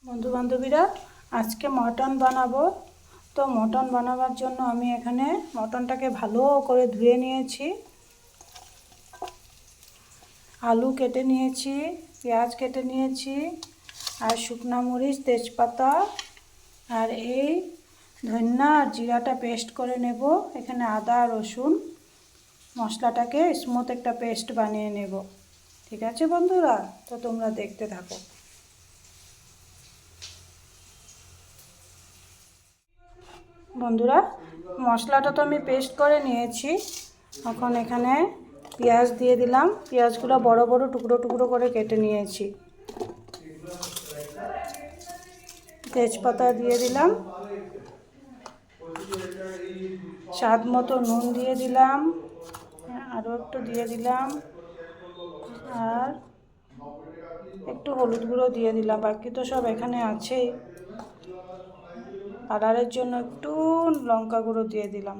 বন্ধু বান্ধবীরা, আজকে মটন বানাবো। তো মটন বানাবার জন্য আমি এখানে মটনটাকে ভালো করে ধুয়ে নিয়েছি, আলু কেটে নিয়েছি, পেঁয়াজ কেটে নিয়েছি, আর শুকনো মরিচ, তেজপাতা আর এই ধনিয়া আর জিরাটা পেস্ট করে নেব। এখানে আদা রসুন মশলাটাকে স্মুথ একটা পেস্ট বানিয়ে নেব। ঠিক আছে বন্ধুরা, তো তোমরা দেখতে থাকো। বন্ধুরা, মশলাটা তো আমি পেস্ট করে নিয়েছি। এখন এখানে পেঁয়াজ দিয়ে দিলাম। পেঁয়াজগুলো বড় বড় টুকরো টুকরো করে কেটে নিয়েছি। তেজপাতা দিয়ে দিলাম, স্বাদ মতো নুন দিয়ে দিলাম, আরও একটু দিয়ে দিলাম, আর একটু হলুদ গুঁড়ো দিয়ে দিলাম। বাকি তো সব এখানে আছেই। কালারের জন্য একটু লঙ্কা গুঁড়ো দিয়ে দিলাম।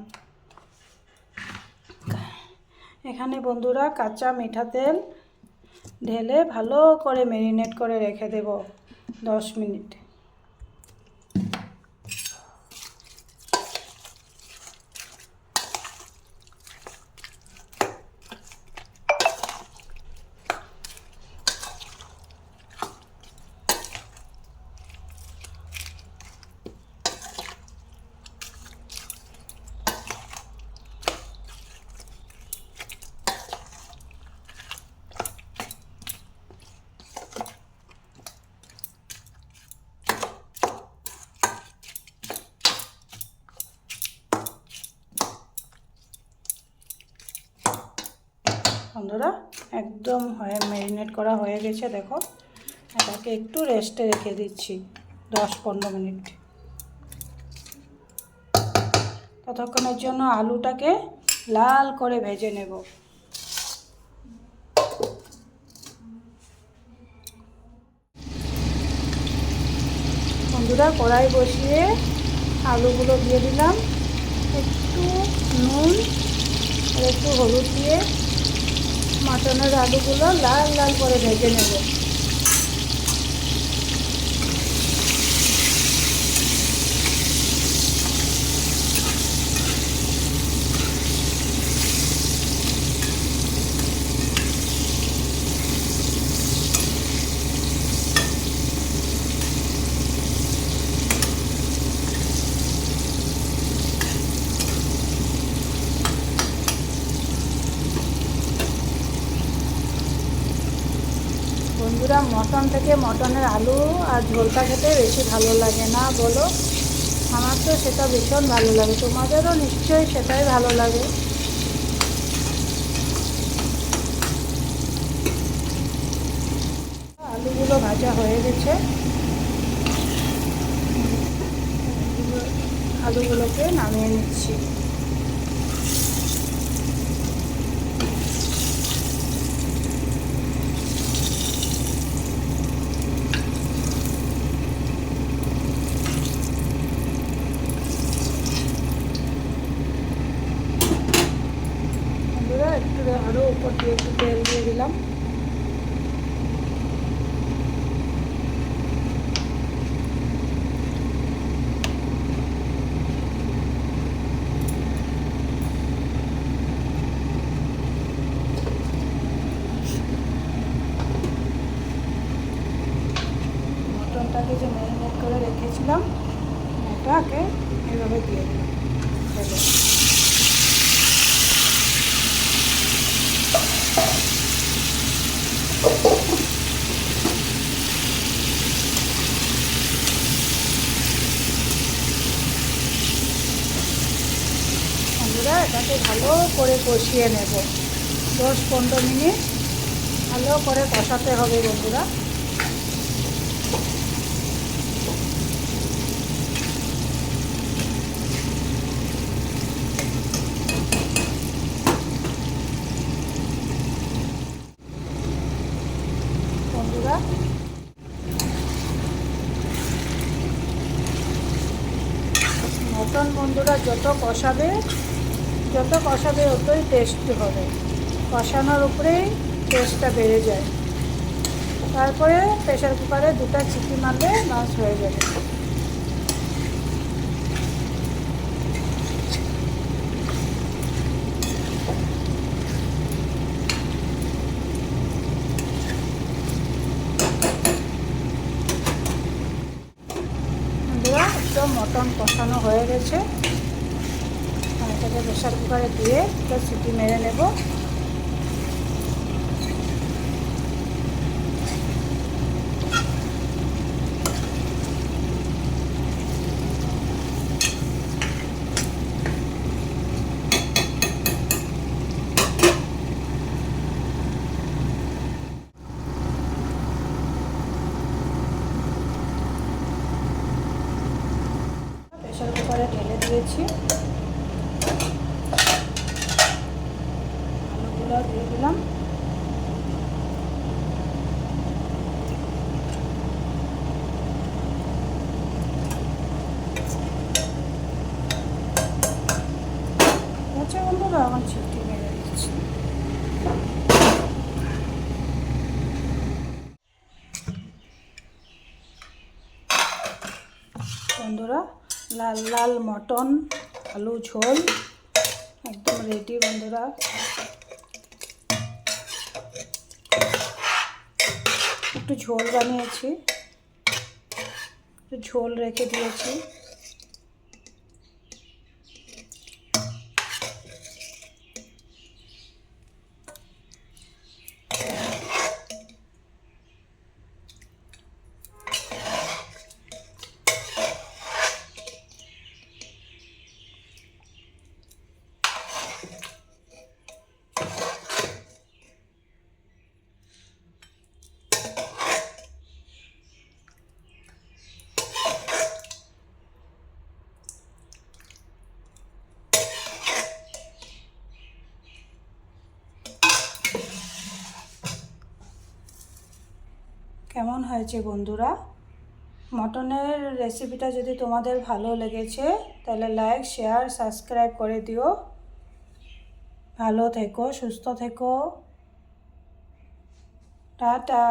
এখানে বন্ধুরা কাঁচা মিঠা তেল ঢেলে ভালো করে ম্যারিনেট করে রেখে দেব 10 মিনিট। বন্ধুরা, একদম ম্যারিনেট করা হয়ে গেছে। দেখো, এটাকে একটু রেস্টে রেখে দিচ্ছি 10-15 মিনিট। ততক্ষণের জন্য আলুটাকে লাল করে ভেজে নেব। বন্ধুরা, কড়াই বসিয়ে আলুগুলো দিয়ে দিলাম। একটু নুন আর একটু হলুদ দিয়ে মাটনের আলুগুলো লাল লাল করে ভেজে নেব। বন্ধুরা, মটন থেকে মটনের আলু আর ঝোলটা খেতে বেশি ভালো লাগে না বলো? আমার তো সেটা ভীষণ ভালো লাগে, তোমাদেরও নিশ্চয়ই সেটাই ভালো লাগে। আলুগুলো ভাজা হয়ে গেছে। আলুগুলোকে নামিয়ে নিচ্ছি। একটু আরও উপর দিয়ে একটু তেল দিয়ে দিলাম। মটনটাকে যে ম্যারিনেট করে রেখেছিলাম এটাকে এভাবে দিয়ে দিলাম। এটাকে ভালো করে কষিয়ে নেব 10-15 মিনিট। ভালো করে কষাতে হবে বন্ধুরা। মটন বন্ধুরা যত কষাবে ততই টেস্টি হবে। কষানোর উপরেই টেস্টটা বেড়ে যায়। তারপরে প্রেসার কুকারে 2টা সিটি মারলে মাছ হয়ে যাবে। একদম মটন কষানো হয়ে গেছে, এটাকে প্রেসার কুকারে দিয়ে একটা সিটি মেরে নেব। প্রেসার কুকারে ঢেলে দিয়েছি, আলুগুলো দিয়ে দিলাম। আচ্ছা বন্ধুরা, এখন সিটি মেরে দিচ্ছি। বন্ধুরা, লাল লাল মটন আলু ঝোল একদম রেডি। বন্ধুরা, একটু ঝোল বানিয়েছি, একটু ঝোল রেখে দিয়েছি। কেমন হয়েছে বন্ধুরা? মটনের রেসিপিটা যদি তোমাদের ভালো লেগেছে তাহলে লাইক, শেয়ার, সাবস্ক্রাইব করে দিও। ভালো থেকো, সুস্থ থেকো, টাটা।